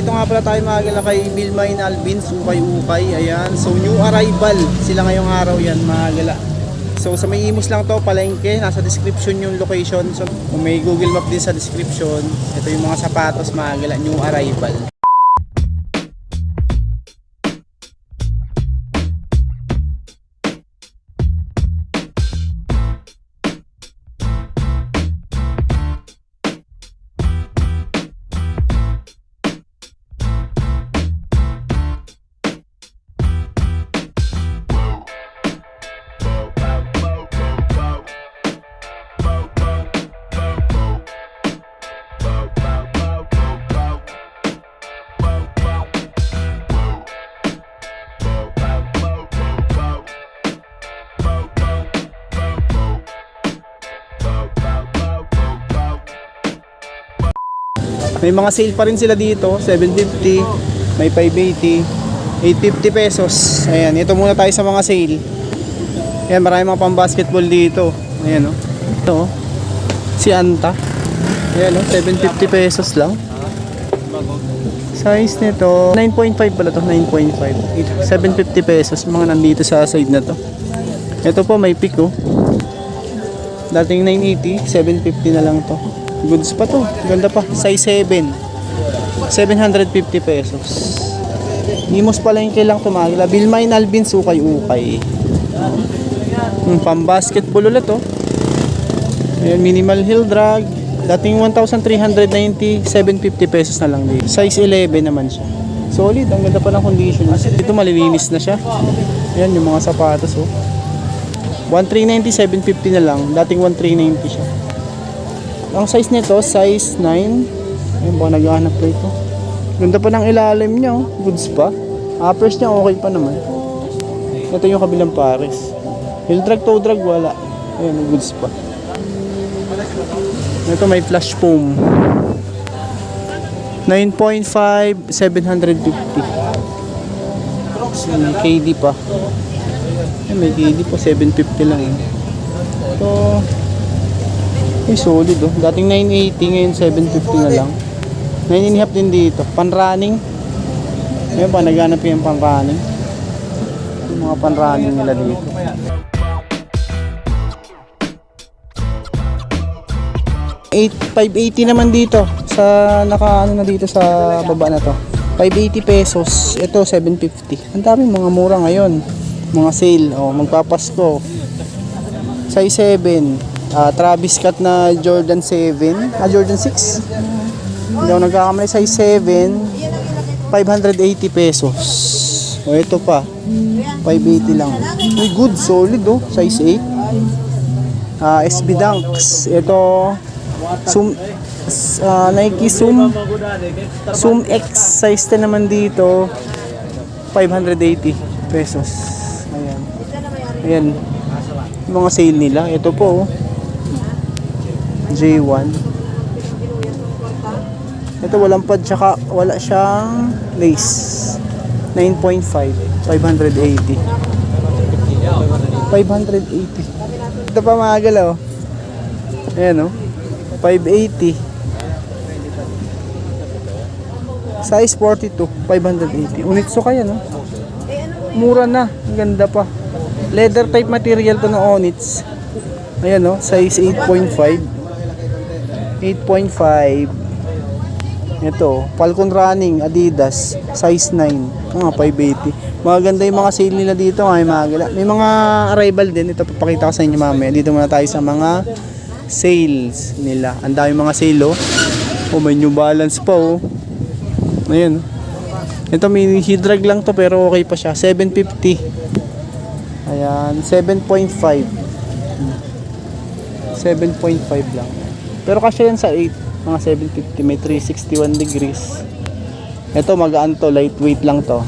nandito nga pala tayo mga gala kay Vilmain Alvin, Ukay-Ukay. Ayan, so new arrival sila ngayong araw yan mga gala. So sa may Imus lang to, palengke, nasa description yung location. So kung may Google Map din sa description, ito yung mga sapatos mga gala, new arrival. May mga sale pa rin sila dito, 750, may 580, 850 pesos. Ayan, ito muna tayo sa mga sale. Ayan, marami mga pang-basketball dito. Ayan, oh. Ito, oh. Si Anta. Ayan, oh, 750 pesos lang. Size nito, 9.5 pala to, 9.5. 750 pesos, mga nandito sa side na to. Ito po, may pick, oh. Dating 980, 750 na lang to. Goods pa to, ganda pa, size 7, 750 pesos. Imus pala yung kailang tumagila. Vilmain Alvin, Ukay-Ukay. Pang-basketball ulit to. Ayan, minimal heel drag. Dating 1,390, 750 pesos na lang dito. Size 11 naman siya. Solid, ang ganda pa ng condition. Dito malilinis na siya. Ayan yung mga sapatos, oh. 1,390, 750 na lang. Dating 1,390 siya. Ang size nito, size 9. Ayun, baka naghahanap ko ito. Ganda pa ng ilalim niya, oh. Goods pa. Uppers niya, okay pa naman. Ito yung kabilang pares. Heel drag, toe drag, wala. Ayun, goods pa. Ito may flash foam. 9.5, 750. May KD pa. Ayun, may KD pa, 750 lang yun. Ito... Ay, solid, oh. Dating 980, ngayon 750 na lang. 9.5 din dito. Pan-running. Ngayon pa, naghanap yung pan-running. Yung mga pan-running nila dito. 580 naman dito. Sa naka-ano na dito sa baba na to. 580 pesos. Ito, 750. Ang daming mga mura ngayon. Mga sale. Oh, magpapasko. Size 7. Travis Scott na Jordan 7, Jordan 6. Hindi ako nagkakamali, size 7, 580 pesos. O ito pa, 580 lang. Uy, good, solid, oh, size 8. SB Dunks. Ito, Nike Zoom X, size 10 naman dito, 580 pesos. Ayan. Ayan. Yung mga sale nila, ito po, oh. J1. Ito walang pad, tsaka wala siyang lace. 9.5, 580. 580. Ito pa mga galaw. Ayan, oh. 580. Size 42, 580. Unitsu kaya, no? Mura na, ganda pa. Leather type material to na Onyx. Ayan, no? Size 8.5. 8.5. Ito, Falcon Running, Adidas, size 9. 580. Maganda yung mga sale nila dito, mga gala. May mga arrival din. Ito, papakita ko sa inyo mamaya. Dito muna tayo sa mga sales nila. Ang dami mga sale, oh. Oh, may New Balance pa, oh. Ayan. Ito, may heel drag lang to, pero okay pa siya. 750. Ayan, 7.5. 7.5 lang. Pero kasya yan sa 8, mga 750, may 361 degrees. Ito magaan to, lightweight lang to.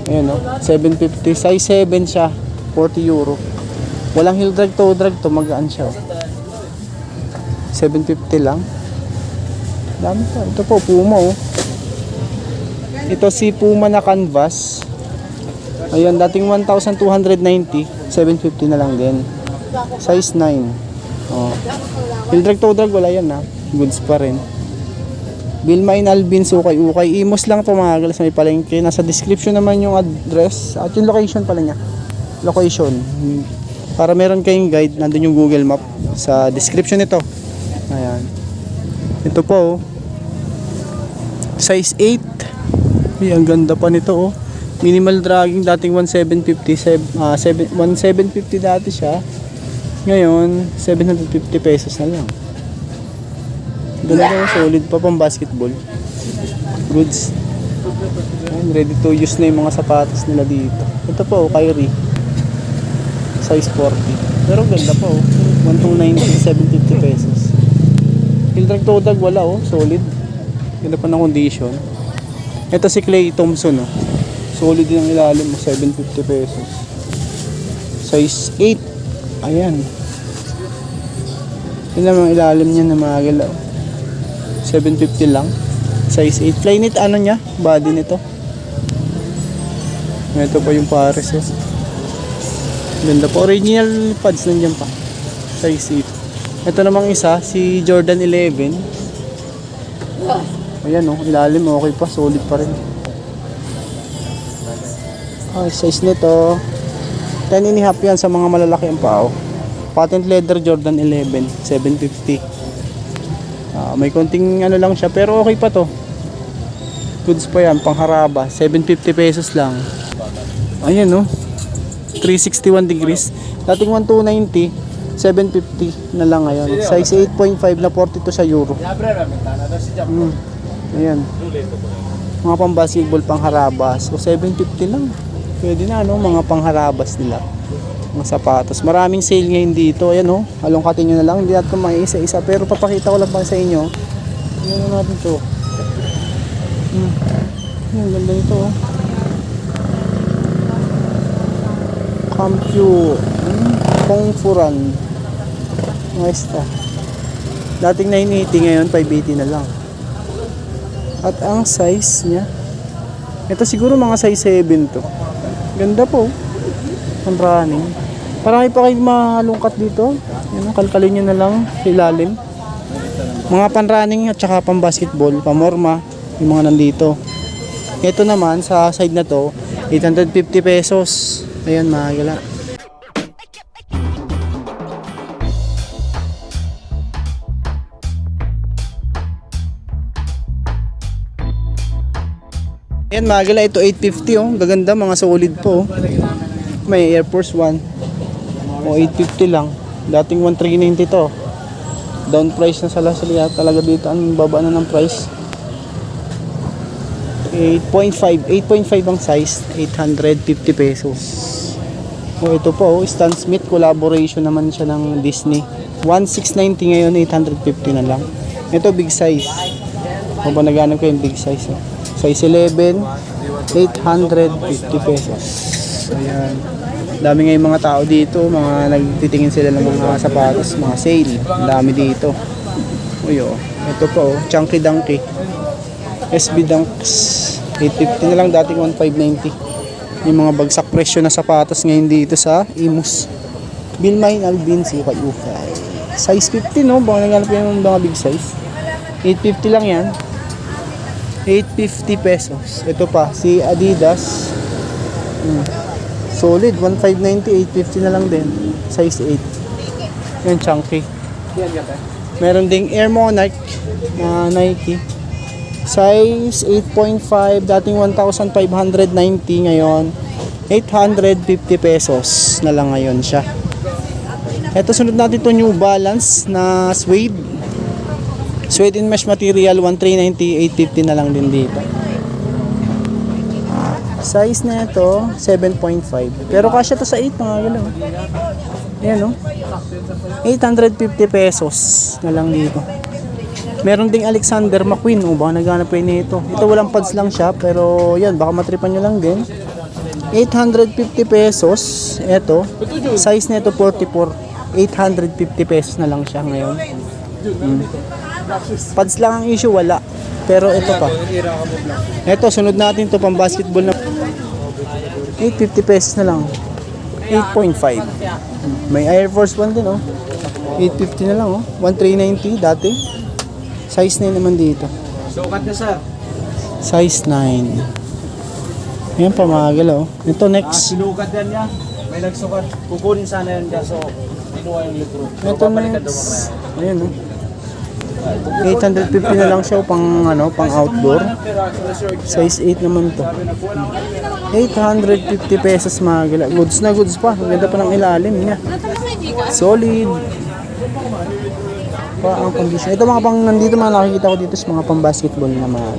Ayan, no? 750, size 7 siya, 40 euro. Walang heel drag, toe drag to, magaan siya. 750 lang. Dami pa. Ito po, Puma, oh. Ito si Puma na canvas. Ayan, dating 1,290, 750 na lang din. Size 9. Oh. Heel drag, toe drag, wala yan, ha. Goods pa rin. Bilmain Alvin, Ukay-Ukay. Imos lang to mga galas, may palengke. Nasa description naman yung address at yung location pala niya. Location. Para meron kayong guide, nandun yung Google Map sa description nito. Ayan. Ito po, oh. Size 8. Ay, ang ganda pa nito, oh. Minimal dragging, dating 1,750. 1,750 dati siya. Ngayon, 750 pesos na lang. Ganda, solid pa pang basketball. Goods. Ayan, ready to use na yung mga sapatos nila dito. Ito po, Kyrie. Size 40. Pero ganda pa, oh. 1,290, 750 pesos. Hildrag Todag, wala, oh. Solid. Ganda pa ng condition. Ito si Klay Thompson, oh. Solid din ang ilalim mo, 750 pesos. Size 8. Ayan. Yun lang ang ilalim niya na mga galaw. 750 lang. Size 8. Flyknit ano niya? Body nito. Ito pa yung pares, eh. Ganda pa. Original pads nandiyan pa. Size 8. Ito namang isa, si Jordan 11. Ayan, oh. Ilalim, okay pa. Solid pa rin. Ay, size nito 10.5 yan sa mga malalaki ang pao. Patent leather Jordan 11 750. May konting ano lang siya pero okay pa to. Goods pa yan, pangharaba. 750 pesos lang. Ayan, no, 361 degrees. Dating 1,290, 750 na lang ngayon. Size 8.5 na 42 sa euro. Ayan, mga pang basketball, pangharabas. So 750 lang. Pwede na, no, mga pangharabas nila, mga sapatos. Maraming sale ngayon dito. Ayan, oh, halongkatin nyo na lang. Hindi natin maisa-isa pero papakita ko lang pa sa inyo. Ayan na natin to. Ayan, ganda nito, oh. Campio Pongfuran. Maesta. Dating 980, ngayon 580 na lang. At ang size nya, ito siguro mga size 7 to. Ganda po. Ang running. Marami pa kayo malungkat dito. Yan, kalkalin nyo na lang sa ilalim. Mga pan-running at saka pang-basketball, pamorma, yung mga nandito. Ito naman sa side na to, 850 pesos. Ayan, mahagala. Ayan, magala, ito 850, oh. Gaganda, mga solid po, oh. May Air Force 1. O 850 lang. Dating 1,390 to. Down price na sa Lazada talaga dito. Ang baba na ng price. 8.5 ang size, 850 pesos. O ito po, oh, Stan Smith collaboration naman siya ng Disney. 1,690 ngayon, 850 na lang. Ito big size. O ba naghanap kayo yung big size, oh. Size 11, 850 pesos. Ayan. Dami ngayong mga tao dito, mga nagtitingin sila ng mga sapatos, mga sale. Dami dito. Uy, oh. Ito po, oh, Chunky Donkey. SB Dunks. 850 na lang, dating 1,590. Yung mga bagsak presyo na sapatos ngayon dito sa Imus. Bilmain Alvin, Ukay-Ukay. Size 50, no? Baka naghanap yung mga big size. 850 lang yan. 850 pesos. Ito pa, si Adidas. Solid, 1,590, 850 na lang din. Size 8. Yan, chunky. Meron ding Air Monarch na Nike. Size 8.5, dating 1,590, ngayon 850 pesos na lang ngayon siya. Ito, sunod natin to New Balance na suede. Suede in mesh material, 1,390, 850 na lang din dito. Size na ito, 7.5. Pero kasya to sa 8, mga gano'n. Ayan, no? 850 pesos na lang dito. Meron ding Alexander McQueen. O, baka naghanap kayo nito. Ito walang pads lang siya, pero yan, baka matripan nyo lang din. 850 pesos. Ito, size na ito 44. 850 pesos na lang siya ngayon. Pads lang ang issue, wala. Pero ito pa. Ito, sunod natin to pang basketball na 850 pesos na lang. 8.5. May Air Force 1 din, oh. 850 na lang, oh. 1,390 dati. Size na naman dito. Sukat niya sir. Size 9. Ayan pa mga galaw. Ito next. Sinukat yan niya. May nagsukat. Kukunin sana yan dyan. So, kinuha yung litro. So, Ito papalikan daw next. mamaya. Ayan oh. 850 na lang siya pang ano, pang outdoor. Size 8 naman to. 850 pesos mga galaw. Goods na goods pa. Ang ganda pa ng ilalim niya. Solid. Pa ang condition. Ito mga pang nandito mga nakikita ko dito sa mga pang basketball na mga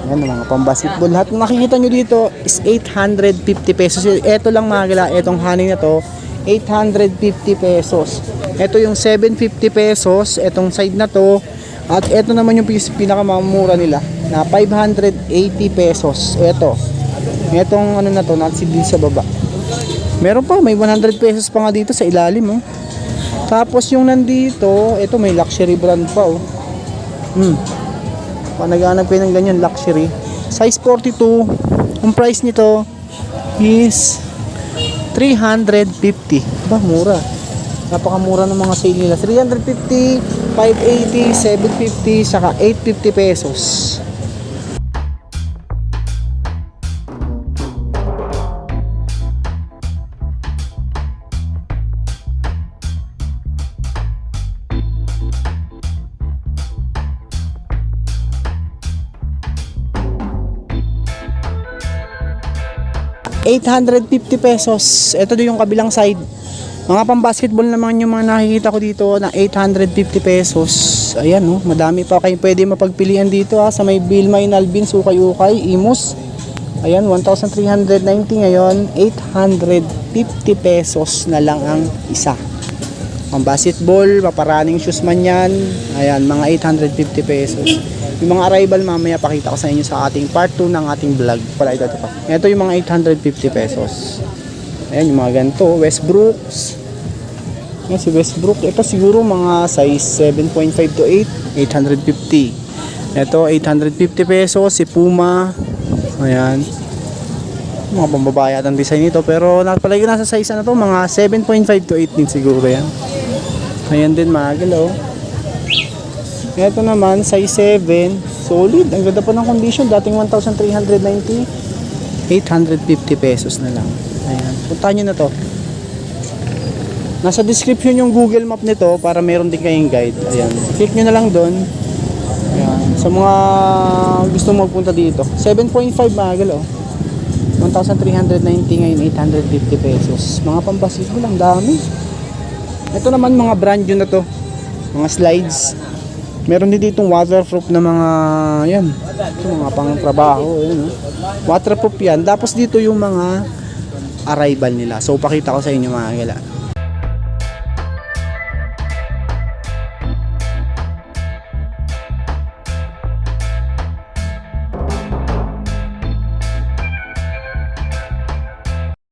yan mga pang basketball. Lahat na nakikita nyo dito is 850 pesos. Ito lang mga gala, etong honey na to 850 pesos. Ito yung 750 pesos, etong side na to. At ito naman yung pinakamamura nila na 580 pesos. Etong ano na to, nakasilid sa baba. Meron pa, may 100 pesos pa nga dito sa ilalim oh. Tapos yung nandito, ito may luxury brand pa oh. Pag naghanap kayo ng ganyan, luxury. Size 42. Ang price nito is 350. Ba, mura. Napakamura ng mga sale nila. 350, 580, 750, saka 850 pesos. $850 pesos. Ito din yung kabilang side. Mga pang-basketball naman yung mga nakikita ko dito na 850 pesos. Ayan oh, madami pa kayo pwede mapagpilian dito ha. Sa may Bilmay, Alvin, Ukay-Ukay, Imus. Ayan, 1,390 ngayon. 850 pesos na lang ang isa. Pang-basketball, paparaning shoes man yan. Ayan, mga 850 pesos. Yung mga arrival mamaya pakita ko sa inyo sa ating part 2 ng ating vlog. Ito pa. Ito yung mga 850 pesos. Ayan yung mga ganito. Westbrooks. Ayan si Westbrook. Ito siguro mga size 7.5 to 8. 850. Ito 850 pesos. Si Puma. Ayan. Mga pambabae at ang design nito. Pero napalagi nasa size na to. Mga 7.5 to 8 din siguro yan. Ayan din mga galaw. Ito naman, size 7. Solid. Ang ganda pa ng condition. Dating 1,390. 850 pesos na lang. Ayan. Puntahan nyo na to. Nasa description yung Google Map nito para meron din kayong guide. Ayan. Click nyo na lang doon. Ayan. Sa mga gusto magpunta dito. 7.5 mga galaw. 1,390 ngayon. 850 pesos. Mga pampasikul. Ang dami. Ito naman mga brand new na to. Mga slides. Meron din ditong waterproof na mga yan. Ito mga pang trabaho, yan, waterproof yan. Tapos dito yung mga arrival nila. So pakita ko sa inyo mga gala.